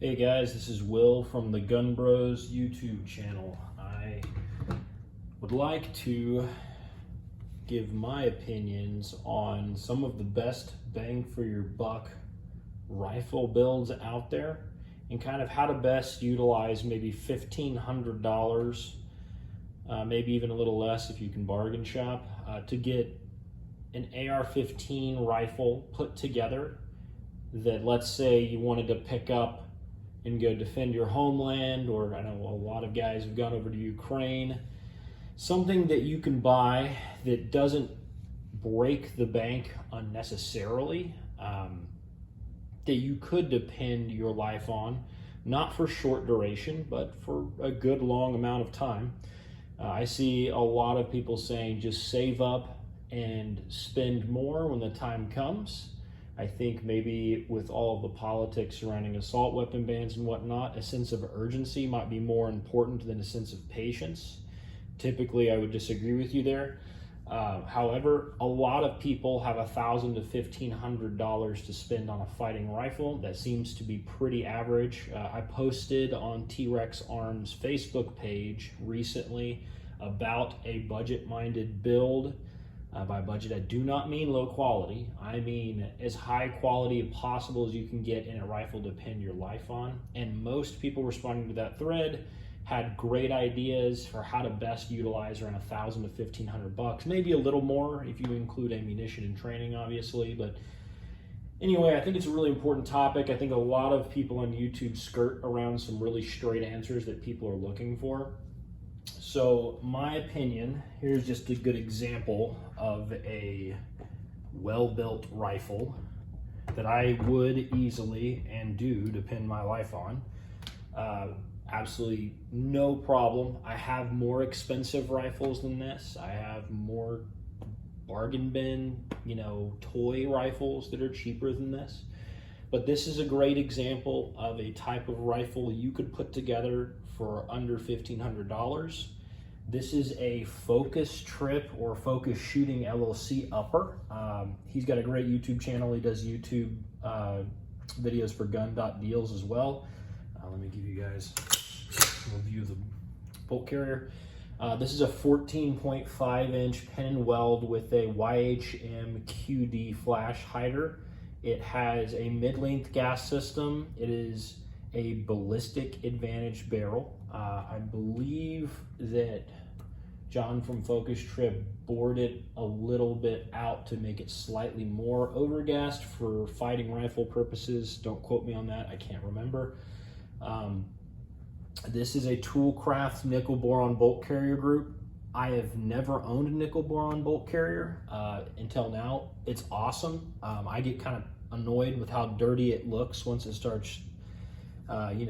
Hey guys, this is Will from the Gun Bros YouTube channel. I would like to give my opinions on some of the best bang for your buck rifle builds out there and kind of how to best utilize maybe $1,500, maybe even a little less if you can bargain shop, to get an AR-15 rifle put together that, let's say you wanted to pick up and go defend your homeland, or I know a lot of guys have gone over to Ukraine. Something that you can buy that doesn't break the bank unnecessarily, that you could depend your life on, not for short duration, but for a good long amount of time. I see a lot of people saying just save up and spend more when the time comes. I think maybe with all of the politics surrounding assault weapon bans and whatnot, a sense of urgency might be more important than a sense of patience. Typically, I would disagree with you there. However, a lot of people have $1,000 to $1,500 to spend on a fighting rifle. That seems to be pretty average. I posted on T-Rex Arms Facebook page recently about a budget-minded build. By budget, I do not mean low quality. I mean as high quality as possible as you can get in a rifle to depend your life on. And most people responding to that thread had great ideas for how to best utilize around $1,000 to $1,500, maybe a little more if you include ammunition and training, obviously. But anyway, I think it's a really important topic. I think a lot of people on YouTube skirt around some really straight answers that people are looking for. So my opinion, here's just a good example of a well-built rifle that I would easily and do depend my life on. Absolutely no problem. I have more expensive rifles than this. I have more bargain bin, toy rifles that are cheaper than this. But this is a great example of a type of rifle you could put together for under $1,500. This is a Focus Trip or Focus Shooting LLC upper. He's got a great YouTube channel. He does YouTube videos for gun.deals as well. Let me give you guys a review of the bolt carrier. This is a 14.5 inch pin and weld with a YHM QD flash hider. It has a mid-length gas system. It is a ballistic advantage barrel. I believe that John from Focus Trip bored it a little bit out to make it slightly more overgassed for fighting rifle purposes. Don't quote me on that, I can't remember. This is a Toolcraft nickel boron bolt carrier group. I have never owned a nickel boron bolt carrier until now. It's awesome. I get kind of annoyed with how dirty it looks once it starts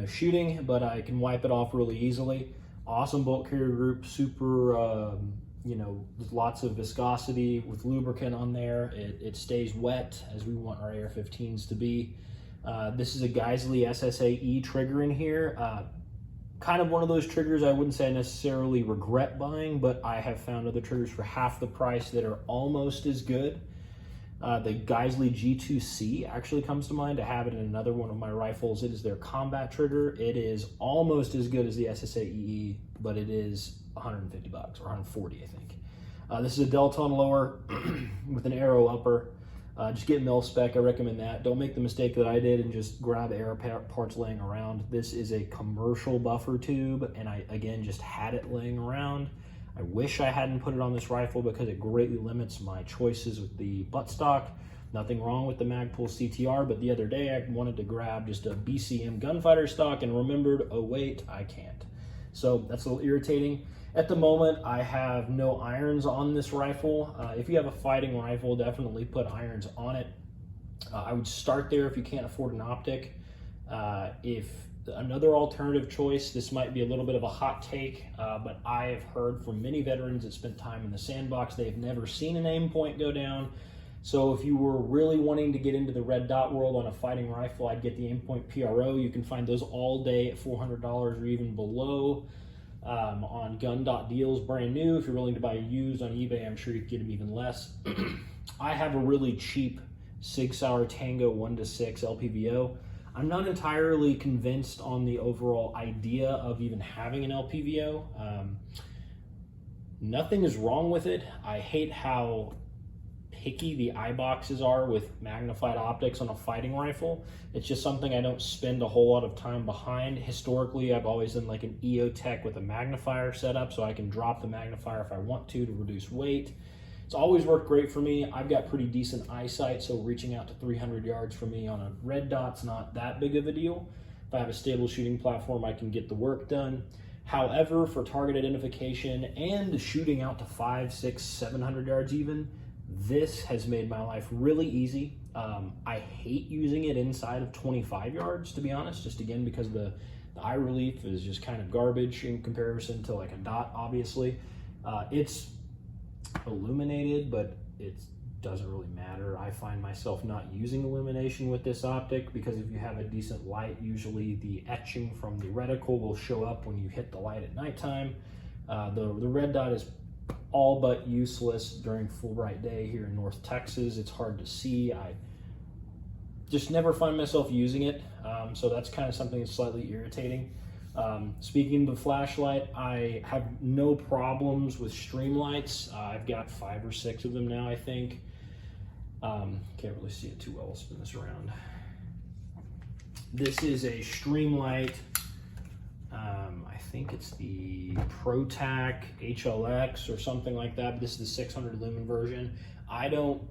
shooting, but I can wipe it off really easily. Awesome bolt carrier group, super, with lots of viscosity with lubricant on there. It stays wet as we want our AR-15s to be. This is a Geissele SSAE trigger in here. Kind of one of those triggers I wouldn't say I necessarily regret buying, but I have found other triggers for half the price that are almost as good. The Geissele G2C actually comes to mind. I have it in another one of my rifles. It is their combat trigger. It is almost as good as the SSAE, but it is $150 or $140, I think. This is a Delton lower with an Arrow upper. Just get mil spec, I recommend that. Don't make the mistake that I did and just grab air parts laying around. This is a commercial buffer tube, and I, again, just had it laying around. I wish I hadn't put it on this rifle because it greatly limits my choices with the buttstock. Nothing wrong with the Magpul CTR, but the other day I wanted to grab just a BCM gunfighter stock and remembered, oh wait, I can't. So that's a little irritating. At the moment, I have no irons on this rifle. If you have a fighting rifle, definitely put irons on it. I would start there if you can't afford an optic. If another alternative choice, this might be a little bit of a hot take, but I have heard from many veterans that spent time in the sandbox, they've never seen an aim point go down. So if you were really wanting to get into the red dot world on a fighting rifle, I'd get the aim point PRO. You can find those all day at $400 or even below on gun.deals, brand new. If you're willing to buy used on eBay, I'm sure you could get them even less. I have a really cheap Sig Sauer Tango 1-6 LPVO. I'm not entirely convinced on the overall idea of even having an LPVO. Nothing is wrong with it. I hate how picky the eye boxes are with magnified optics on a fighting rifle. It's just something I don't spend a whole lot of time behind. Historically, I've always done like an EOTech with a magnifier setup so I can drop the magnifier if I want to reduce weight. It's always worked great for me. I've got pretty decent eyesight, so reaching out to 300 yards for me on a red dot's not that big of a deal. If I have a stable shooting platform, I can get the work done. However, for target identification and shooting out to 500, 600, 700 yards even, this has made my life really easy. I hate using it inside of 25 yards, to be honest, just again because the eye relief is just kind of garbage in comparison to like a dot, obviously. It's illuminated, but it doesn't really matter. I find myself not using illumination with this optic because if you have a decent light, usually the etching from the reticle will show up when you hit the light at nighttime. The red dot is all but useless during full bright day here in North Texas. It's hard to see. I just never find myself using it, so that's kind of something that's slightly irritating. Speaking of the flashlight, I have no problems with Streamlights. I've got 5 or 6 of them now, I think. Can't really see it too well. I'll spin this around. This is a Streamlight. I think it's the ProTac HLX or something like that, but this is the 600 lumen version. I don't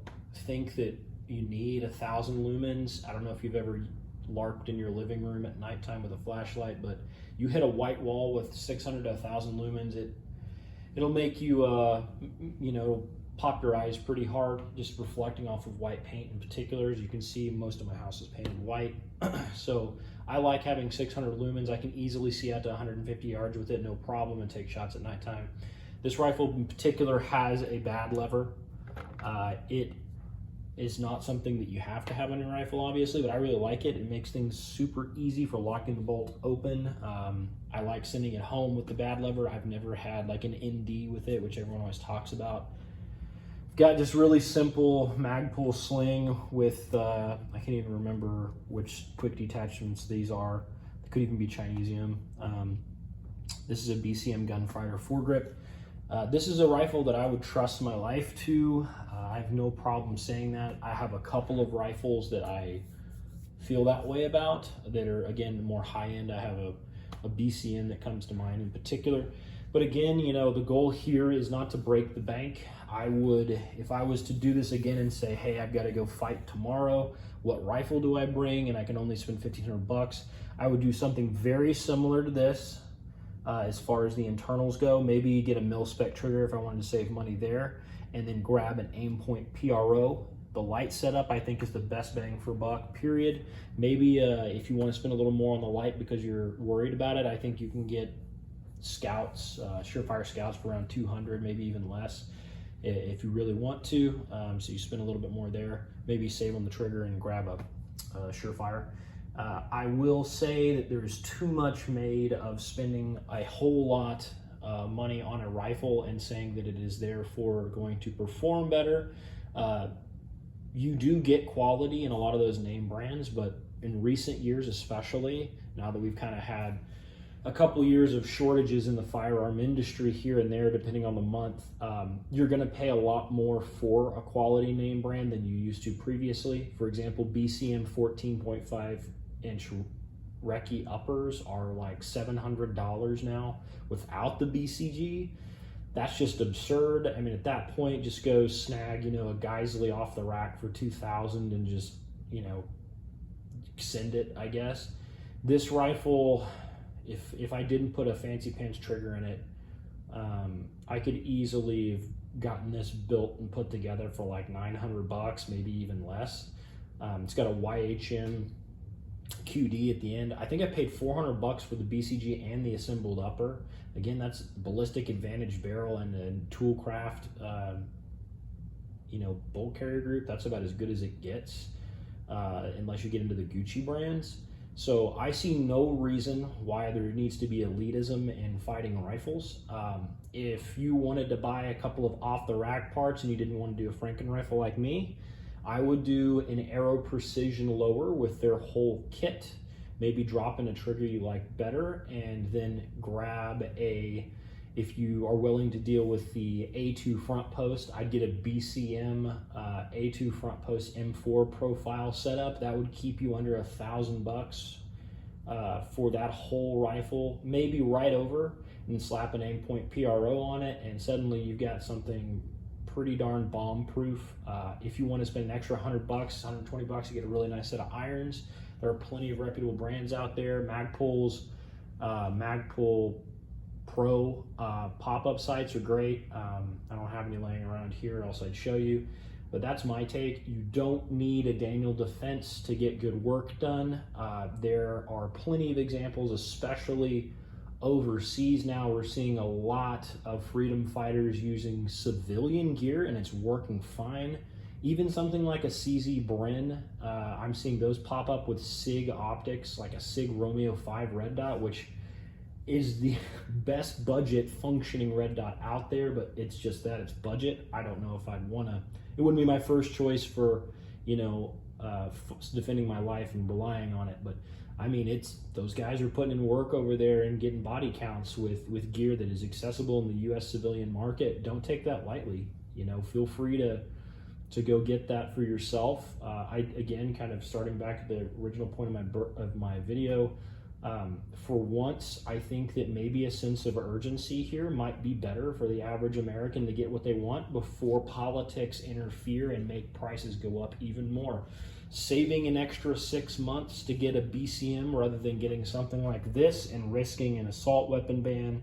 think that you need 1,000 lumens. I don't know if you've ever LARPed in your living room at nighttime with a flashlight, but you hit a white wall with 600 to 1,000 lumens, it'll make you, you know, pop your eyes pretty hard, just reflecting off of white paint in particular. As you can see, most of my house is painted white. So I like having 600 lumens. I can easily see out to 150 yards with it, no problem, and take shots at nighttime. This rifle in particular has a bad lever. It is not something that you have to have on your rifle, obviously, but I really like it. It makes things super easy for locking the bolt open. I like sending it home with the bad lever. I've never had like an ND with it, which everyone always talks about. Got this really simple Magpul sling with, I can't even remember which quick detachments these are. They could even be Chinesium. This is a BCM Gunfighter foregrip. This is a rifle that I would trust my life to. I have no problem saying that. I have a couple of rifles that I feel that way about that are, again, more high-end. I have a BCM that comes to mind in particular. But again, you know, the goal here is not to break the bank. I would, if I was to do this again and say, hey, I've got to go fight tomorrow, what rifle do I bring? And I can only spend 1,500 bucks. I would do something very similar to this as far as the internals go. Maybe get a mil-spec trigger if I wanted to save money there, and then grab an Aimpoint PRO. The light setup, I think, is the best bang for buck, period. Maybe if you want to spend a little more on the light because you're worried about it, I think you can get Scouts, Surefire Scouts for around 200, maybe even less if you really want to. So you spend a little bit more there, maybe save on the trigger and grab a Surefire. I will say that there's too much made of spending a whole lot money on a rifle and saying that it is therefore going to perform better. You do get quality in a lot of those name brands, but in recent years especially, now that we've kind of had a couple years of shortages in the firearm industry here and there, depending on the month, you're going to pay a lot more for a quality name brand than you used to previously. For example, BCM 14.5 inch Recce uppers are like $700 now without the BCG. That's just absurd. I mean, at that point, just go snag, you know, a Geisley off the rack for $2,000 and just, you know, send it, I guess. This rifle, if I didn't put a fancy pants trigger in it, I could easily have gotten this built and put together for like 900 bucks, maybe even less. It's got a YHM QD at the end. I think I paid 400 bucks for the BCG and the assembled upper. Again, that's Ballistic Advantage barrel and a Toolcraft, you know, bolt carrier group. That's about as good as it gets, unless you get into the Gucci brands. So I see no reason why there needs to be elitism in fighting rifles. If you wanted to buy a couple of off-the-rack parts and you didn't want to do a Franken rifle like me, I would do an Aero Precision lower with their whole kit, maybe drop in a trigger you like better, and then grab if you are willing to deal with the A2 front post, I'd get a BCM A2 front post M4 profile setup. That would keep you under $1,000 for that whole rifle, maybe right over, and slap an Aimpoint PRO on it, and suddenly you've got something pretty darn bomb-proof. If you want to spend an extra $100, $120, you get a really nice set of irons. There are plenty of reputable brands out there. Magpul's Magpul Pro pop-up sights are great. I don't have any laying around here, else I'd show you. But that's my take. You don't need a Daniel Defense to get good work done. There are plenty of examples, especially overseas now. We're seeing a lot of freedom fighters using civilian gear, and it's working fine. Even something like a CZ Bren, I'm seeing those pop up with SIG optics, like a SIG Romeo 5 red dot, which is the best budget functioning red dot out there, but it's just that it's budget. I don't know if I'd wanna, it wouldn't be my first choice for, you know, defending my life and relying on it. But I mean, those guys are putting in work over there and getting body counts with gear that is accessible in the US civilian market. Don't take that lightly. You know, feel free to go get that for yourself. Again, kind of starting back at the original point of my video, for once, I think that maybe a sense of urgency here might be better for the average American to get what they want before politics interfere and make prices go up even more. Saving an extra 6 months to get a BCM rather than getting something like this and risking an assault weapon ban,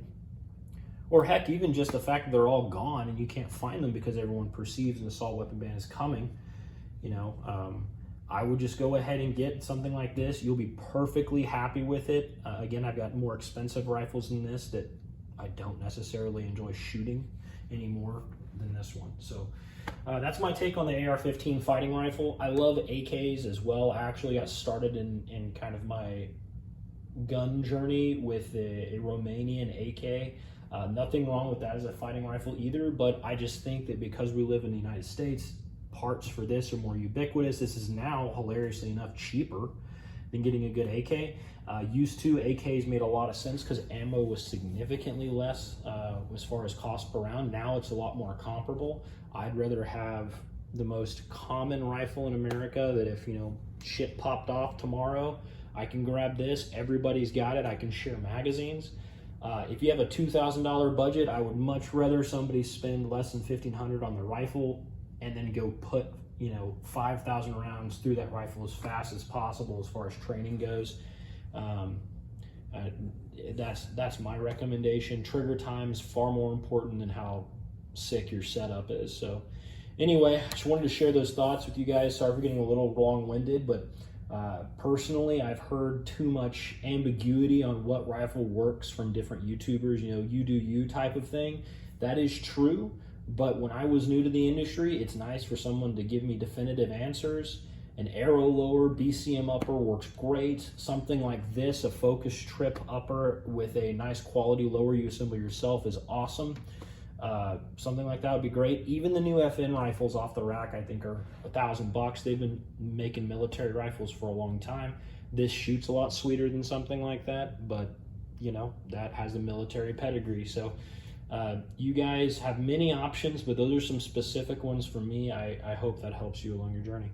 or heck, even just the fact that they're all gone and you can't find them because everyone perceives an assault weapon ban is coming, you know, I would just go ahead and get something like this. You'll be perfectly happy with it. Again, I've got more expensive rifles than this that I don't necessarily enjoy shooting anymore than this one. So that's my take on the AR-15 fighting rifle. I love AKs as well. I actually got started in kind of my gun journey with a Romanian AK. Nothing wrong with that as a fighting rifle either, but I just think that because we live in the United States, parts for this are more ubiquitous. This is now, hilariously enough, cheaper than getting a good AK. Used to, AKs made a lot of sense because ammo was significantly less as far as cost per round. Now it's a lot more comparable. I'd rather have the most common rifle in America that if, you know, shit popped off tomorrow, I can grab this. Everybody's got it. I can share magazines. If you have a $2,000 budget, I would much rather somebody spend less than $1,500 on the rifle and then go put, you know, 5,000 rounds through that rifle as fast as possible as far as training goes. That's my recommendation. Trigger time is far more important than how sick your setup is. So anyway, I just wanted to share those thoughts with you guys. Sorry for getting a little long-winded, but personally, I've heard too much ambiguity on what rifle works from different YouTubers, you know, you do you type of thing. That is true, but when I was new to the industry, it's nice for someone to give me definitive answers. An Aero lower, BCM upper works great. Something like this, a Focus Trip upper with a nice quality lower you assemble yourself, is awesome. Something like that would be great. Even the new FN rifles off the rack, I think, are $1,000. They've been making military rifles for a long time. This shoots a lot sweeter than something like that, but you know, that has a military pedigree. So you guys have many options, but those are some specific ones for me. I hope that helps you along your journey.